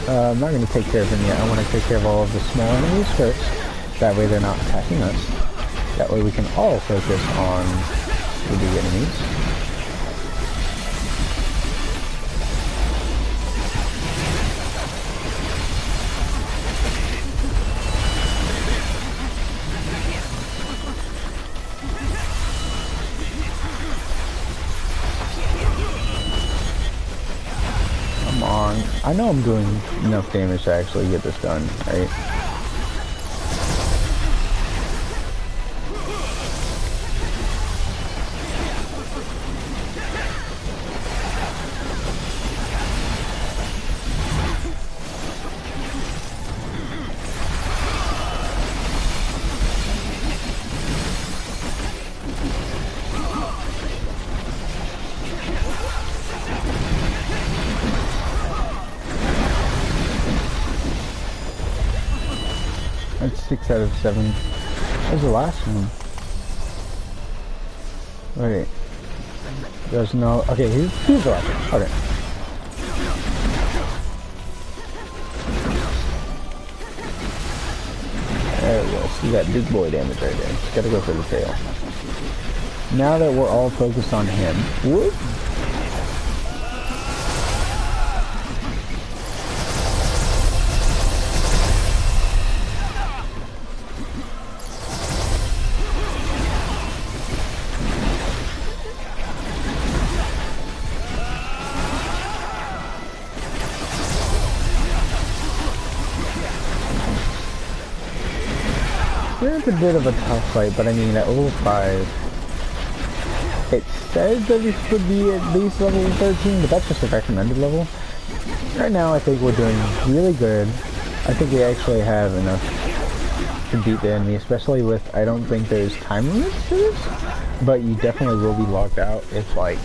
I'm not going to take care of them yet. I want to take care of all of the small enemies first. That way they're not attacking us. That way we can all focus on the big enemies. Come on. I know I'm doing enough damage to actually get this done, right? That's 6 out of 7. What was the last one? Wait. There's no... Okay, here's the last one. Okay. There we go. See that big boy damage right there. Just gotta go for the tail. Now that we're all focused on him... Whoop! It's a bit of a tough fight, but I mean, at level 5, it says that we should be at least level 13, but that's just a recommended level. Right now, I think we're doing really good. I think we actually have enough to beat the enemy, especially with, I don't think there's time limits to this, but you definitely will be locked out if, like,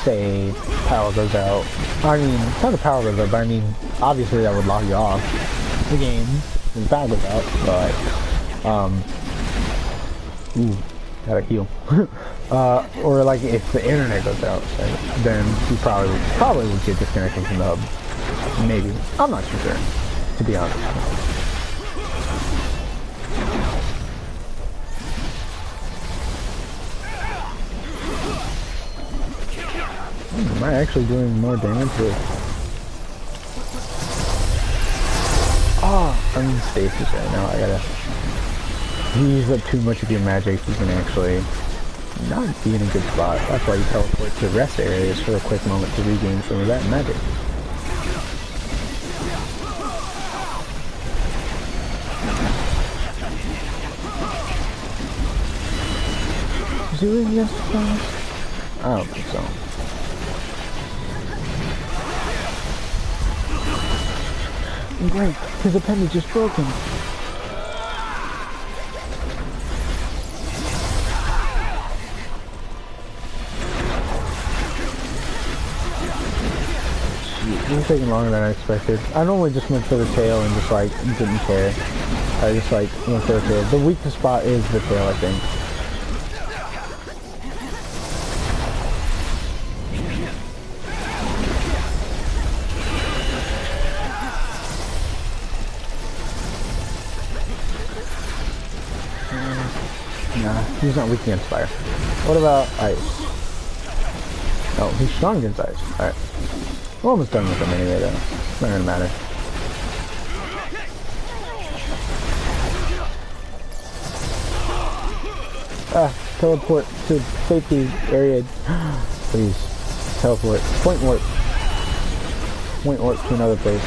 say, power goes out. I mean, not the power goes out, but I mean, obviously that would lock you off the game if the power goes out, but... ooh, gotta heal. Or like if the internet goes out, right, then you probably would get disconnected from the hub. Maybe. I'm not too sure, to be honest. Am I actually doing more damage with... Oh, I'm in stasis right now. I gotta... You use up too much of your magic, you can actually not be in a good spot. That's why you teleport to rest areas for a quick moment to regain some of that magic. Is he really against the stars? I don't think so. Great, his appendage is broken. This is taking longer than I expected. I normally just went for the tail and just like didn't care. I just like went for the tail. The weakest spot is the tail, I think. Nah, he's not weak against fire. What about ice? Oh, he's strong against ice. Alright. We're almost done with him anyway, though. It's not gonna matter. Teleport to safety area. Please. Teleport. Point warp. Point warp to another place.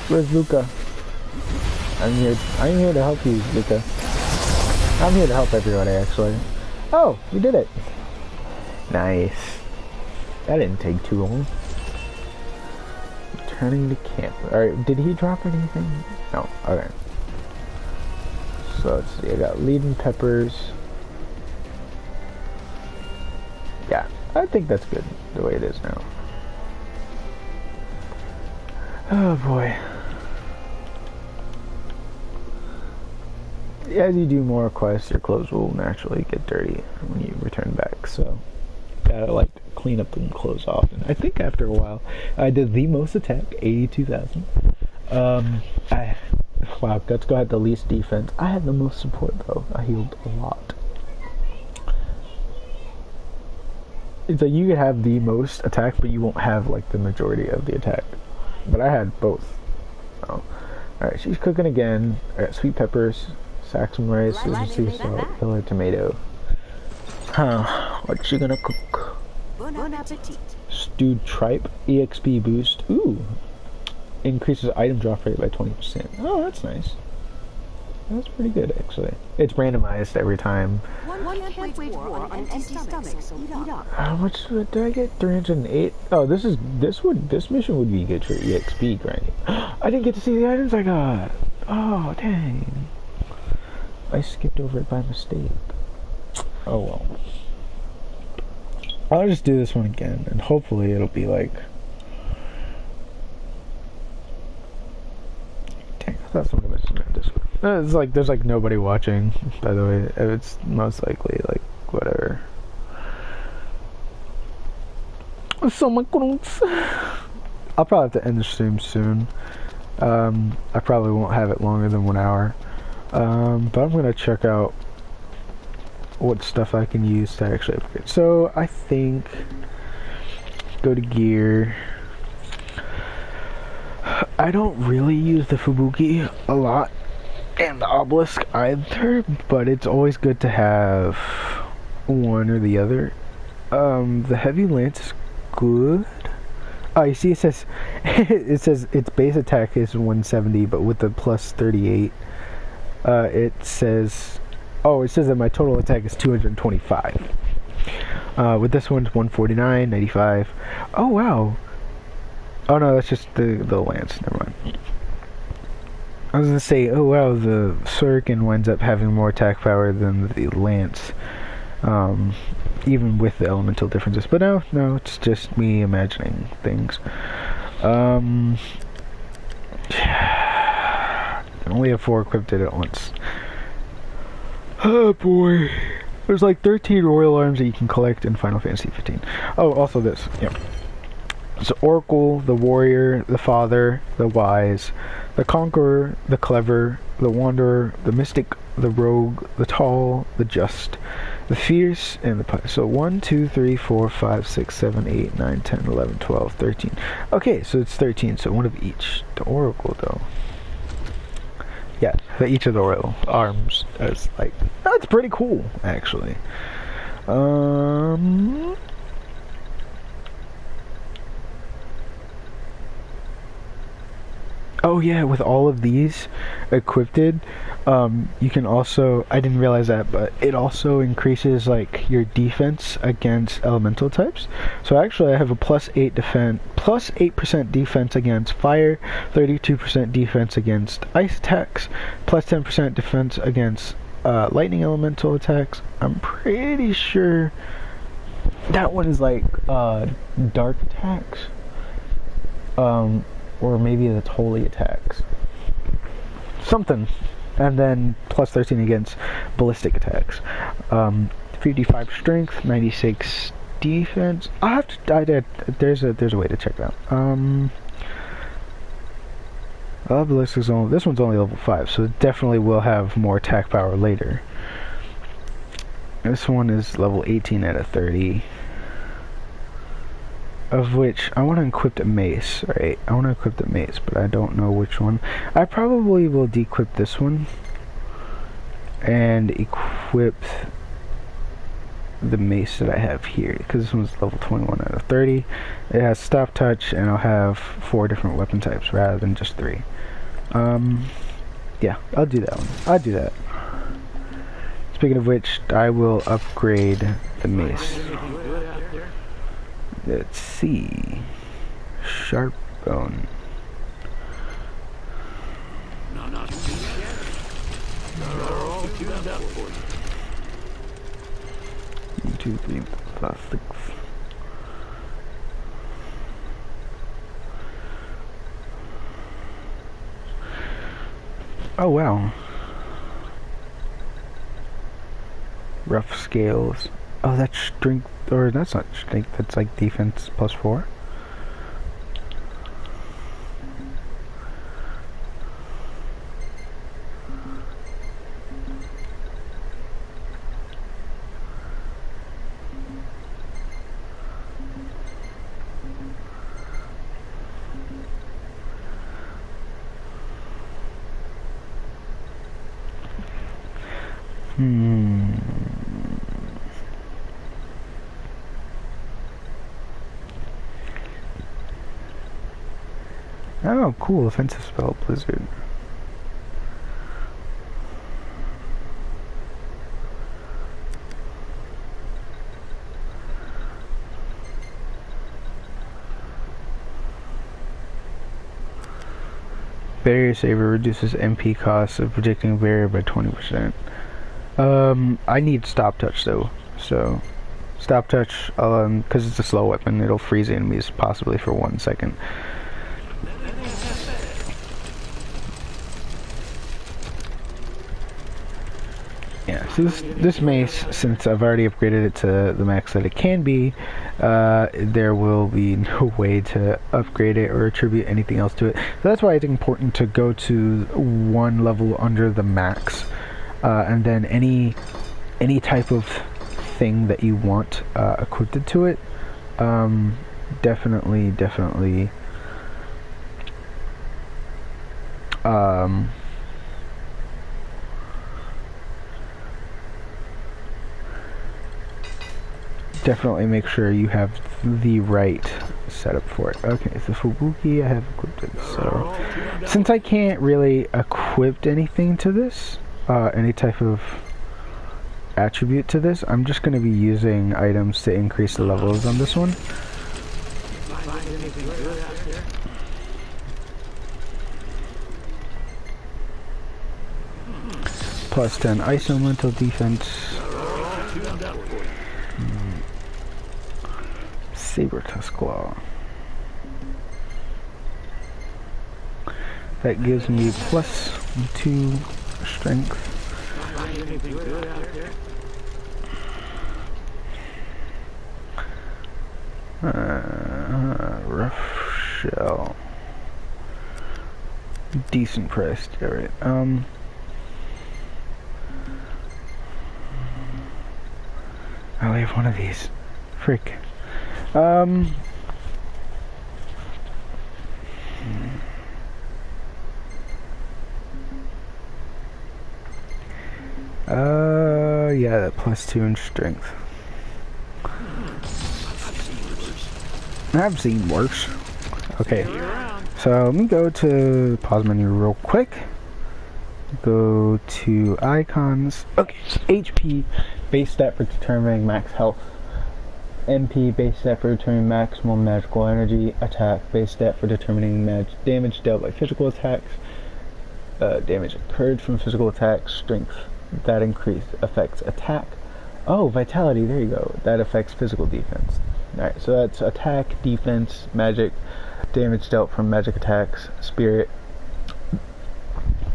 Where's Luca? I'm here to help you, Luca. I'm here to help everybody, actually. Oh, you did it. Nice. That didn't take too long. Returning to camp. Alright, did he drop anything? No, okay. So let's see, I got leading peppers. Yeah, I think that's good the way it is now. Oh boy. As you do more quests, your clothes will naturally get dirty when you return back, so gotta like clean up them clothes often. I think after a while, I did the most attack, 82,000. Wow, Guts Go had the least defense. I had the most support though. I healed a lot. It's like you could have the most attack, but you won't have like the majority of the attack. But I had both. Oh. Alright, she's cooking again. I got sweet peppers, Saxon rice, sea salt, yellow tomato. Huh, what's she gonna cook? Bon appetit. Stewed tripe, EXP boost. Ooh. Increases item drop rate by 20%. Oh, that's nice. That's pretty good, actually. It's randomized every time. One can't wage war on an empty stomach, so eat up. How much did I get? 308. Oh, this mission would be good for EXP grinding. I didn't get to see the items I got. Oh, dang. I skipped over it by mistake. Oh well. I'll just do this one again, and hopefully it'll be like... Dang, I thought someone mentioned this one. It's like, there's like nobody watching, by the way. It's most likely like, whatever. Soma Cruz. I'll probably have to end the stream soon. I probably won't have it longer than 1 hour. But I'm gonna check out what stuff I can use to actually upgrade. So I think go to gear. I don't really use the Fubuki a lot and the obelisk either, but it's always good to have one or the other. The heavy lance is good. Oh, you see, it says its base attack is 170, but with the plus 38, it says that my total attack is 225. With this one's 149, 95. Oh wow. Oh no, that's just the lance. Never mind. I was gonna say, oh wow, the Suriken winds up having more attack power than the lance, even with the elemental differences. But no, it's just me imagining things. I only have 4 equipped at once. Oh boy, there's like 13 royal arms that you can collect in Final Fantasy 15. Oh, also this. Yep. So Oracle, the Warrior, the Father, the Wise, the Conqueror, the Clever, the Wanderer, the Mystic, the Rogue, the Tall, the Just, the Fierce, and the Pious. So 1, 2, 3, 4, 5, 6, 7, 8, 9, 10, 11, 12, 13. Okay, so it's 13, so one of each. The Oracle, though. Yeah, each of the royal arms is like... That's pretty cool, actually. Oh yeah, with all of these equipped, you can also, I didn't realize that, but it also increases like your defense against elemental types. So actually I have a plus 8% defense against fire, 32% defense against ice attacks, plus 10% defense against lightning elemental attacks. I'm pretty sure that one is like dark attacks. Or maybe the holy attacks. Something. And then plus 13 against ballistic attacks. 55 strength, 96 defense. I have to there's a way to check that. Ballistic is only, this one's only level 5, so it definitely will have more attack power later. This one is level 18 out of 30. of which I want to equip a mace, right? I want to equip the mace, but I don't know which one. I probably will dequip this one and equip the mace that I have here, because this one's level 21 out of 30. It has stop touch, and I'll have 4 different weapon types rather than just 3. Yeah, I'll do that one. I'll do that. Speaking of which, I will upgrade the mace. Let's see. Sharp bone. One, two, three, plus 6. Oh wow. Rough scales. Oh, that's strength, or that's not strength, that's like defense plus 4. Oh, cool. Offensive spell, Blizzard. Barrier Saver reduces MP costs of projecting barrier by 20%. I need stop touch though, so stop touch, because it's a slow weapon, it'll freeze enemies possibly for 1 second. Yeah, so this mace, since I've already upgraded it to the max that it can be, there will be no way to upgrade it or attribute anything else to it. So that's why it's important to go to 1 level under the max, and then any type of thing that you want equipped to it, definitely definitely make sure you have the right setup for it. Okay, so Fubuki I have equipped it. So since I can't really equip anything to this, any type of attribute to this, I'm just going to be using items to increase the levels on this one. Plus 10 ice elemental defense. Saber Tusk Claw. That gives me plus 2 strength. Rough shell. Decent price, alright. I only have one of these. Frick. Yeah, that plus 2 in strength. I've seen worse. Okay, so let me go to pause menu real quick. Go to icons. Okay, HP, base stat for determining max health. MP, base stat for determining maximum magical energy. Attack, base stat for determining damage dealt by physical attacks. Damage incurred from physical attacks. Strength, that increase affects attack. Oh, vitality, there you go. That affects physical defense. Alright, so that's attack, defense, magic, damage dealt from magic attacks, spirit,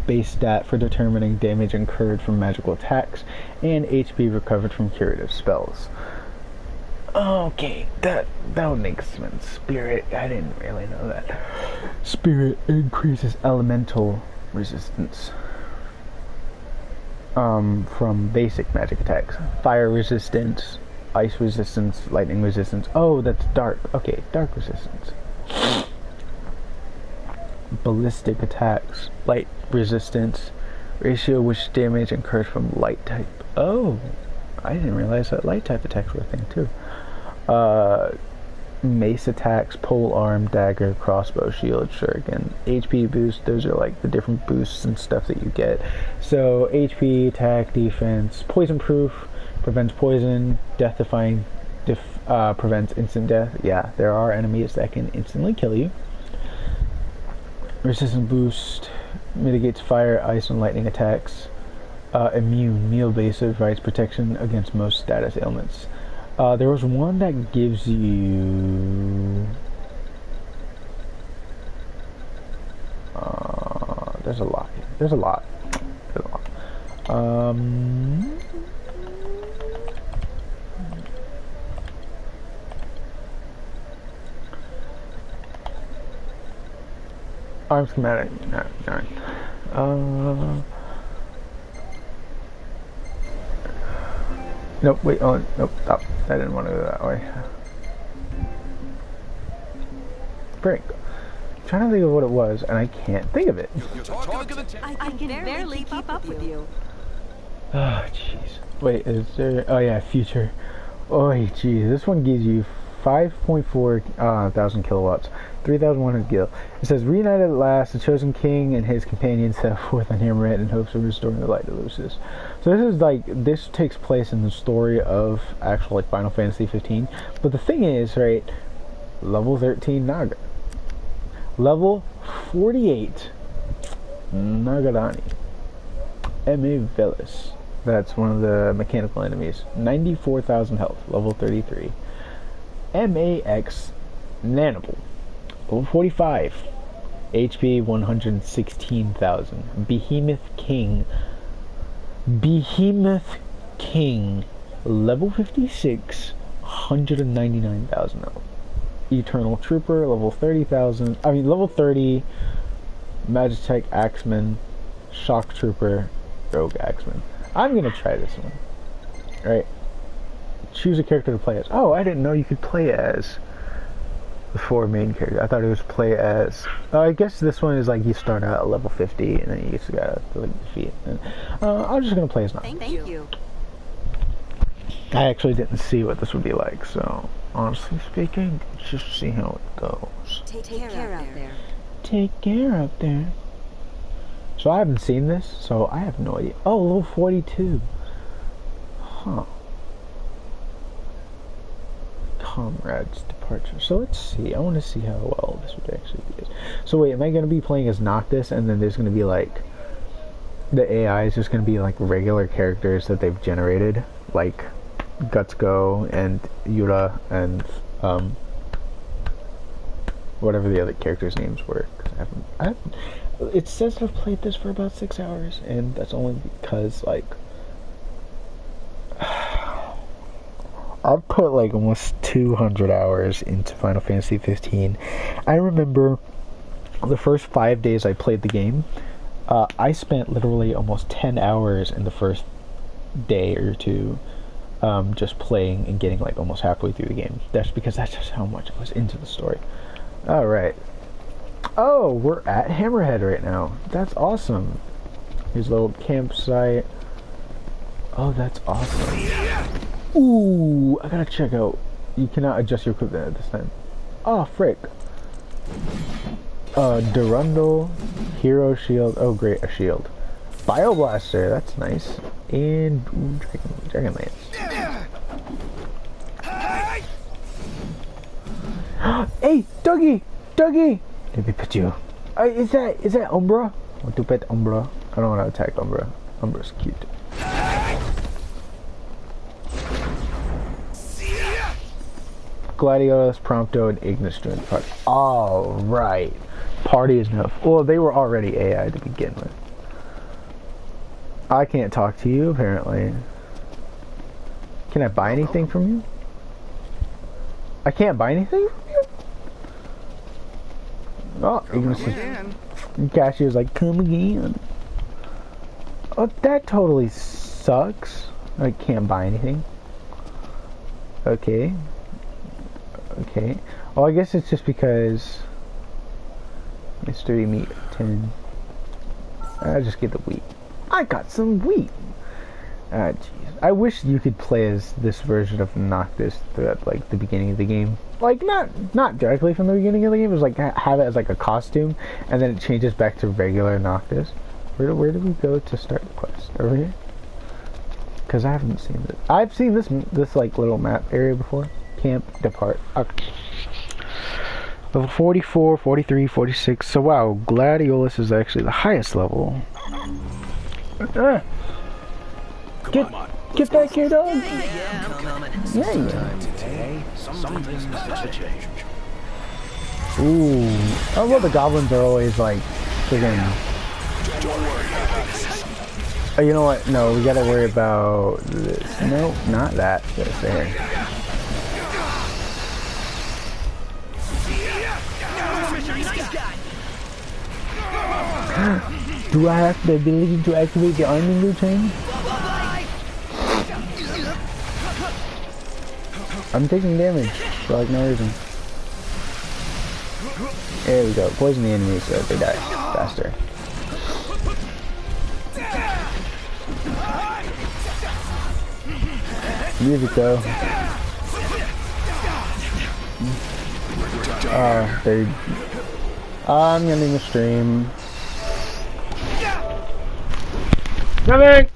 base stat for determining damage incurred from magical attacks, and HP recovered from curative spells. Okay, that would make sense. Spirit, I didn't really know that. Spirit increases elemental resistance from basic magic attacks. Fire resistance, ice resistance, lightning resistance. Oh, that's dark. Okay, dark resistance. Ballistic attacks, light resistance, ratio which damage incurred from light type. Oh, I didn't realize that light type attacks were a thing too. Mace attacks, pole arm, dagger, crossbow, shield, shuriken. HP boost, those are like the different boosts and stuff that you get. So HP, attack, defense, poison proof, prevents poison, death defying, prevents instant death. Yeah, there are enemies that can instantly kill you. Resistance boost, mitigates fire, ice, and lightning attacks. Immune, meal-based, provides protection against most status ailments. There was one that gives you... there's a lot here. There's a lot. There's a lot. Arm schematic. No. Nope, wait, oh, nope, stop. I didn't want to go that way. Frick. I'm trying to think of what it was, and I can't think of it. I can barely keep up with you. Oh, jeez. Wait, is there... Oh, yeah, future. Oh, jeez. This one gives you 5.4 thousand kilowatts, 3,100 gil. It says, reunited at last, the chosen king and his companions set forth on Hammerhead in hopes of restoring the light to Lucis. So this is like, this takes place in the story of actual like Final Fantasy 15. But the thing is, right, level 13 Naga. Level 48 Nagadani. M.A. Velis. That's one of the mechanical enemies. 94,000 health, level 33. MAX Nanable, level 45. HP 116,000. Behemoth King, level 56, 199,000 health. Eternal Trooper, level 30,000. I mean, level 30. Magitech Axeman, Shock Trooper, Rogue Axeman. I'm gonna try this one. Alright. Choose a character to play as. Oh, I didn't know you could play as the 4 main characters. I thought it was play as. I guess this one is like you start out at level 50 and then you just gotta like, defeat. And, I'm just gonna play as Nami. Thank you. I actually didn't see what this would be like, so honestly speaking, just see how it goes. Take care out there. Take care out there. So I haven't seen this, so I have no idea. Oh, level 42. Huh. Comrade's departure. So let's see. I want to see how well this would actually be. So wait, am I going to be playing as Noctis and then there's going to be like the AI is just going to be like regular characters that they've generated, like Guts Go and Yura and whatever the other characters' names were. I haven't, it says I've played this for about 6 hours, and that's only because like I've put like almost 200 hours into Final Fantasy 15. I remember the first 5 days I played the game, I spent literally almost 10 hours in the first day or two just playing and getting like almost halfway through the game. That's because that's just how much I was into the story. Alright. Oh, we're at Hammerhead right now. That's awesome. Here's a little campsite. Oh, that's awesome. Ooh, I gotta check out. You cannot adjust your equipment at this time. Oh, frick. Durundle, Hero Shield. Oh, great, a shield. Bioblaster, that's nice. And ooh, Dragon Lance. Hey, Dougie! Dougie! Let me pet you. Is that Umbra? I want to pet Umbra. I don't want to attack Umbra. Umbra's cute. Gladiolus, Prompto, and Ignis join the party. Alright. Party is enough. Well, they were already AI to begin with. I can't talk to you, apparently. Can I buy anything from you? I can't buy anything from you? Oh, Ignis is... Cashier's like, come again. Oh, that totally sucks. I can't buy anything. Okay. Okay. Oh, I guess it's just because mystery meat 10. I just get the wheat. I got some wheat. Ah, jeez. I wish you could play as this version of Noctis throughout like the beginning of the game. Like not directly from the beginning of the game. It was like have it as like a costume, and then it changes back to regular Noctis. Where do we go to start the quest? Over here? Because I haven't seen this. I've seen this like little map area before. Camp depart. Okay. Level 44, 43, 46. So wow, Gladiolus is actually the highest level. Get back here, dog. Yeah, I'm coming. Yeah, yeah. Today, something's got to change. Ooh. Oh, well, the goblins are always like friggin'. Oh, you know what? No, we gotta worry about this. No, not that. That's there. Do I have the ability to activate the arming routine? I'm taking damage for like no reason. There we go. Poison the enemies so they die faster. Music though. Oh, they. I'm ending the stream. Coming!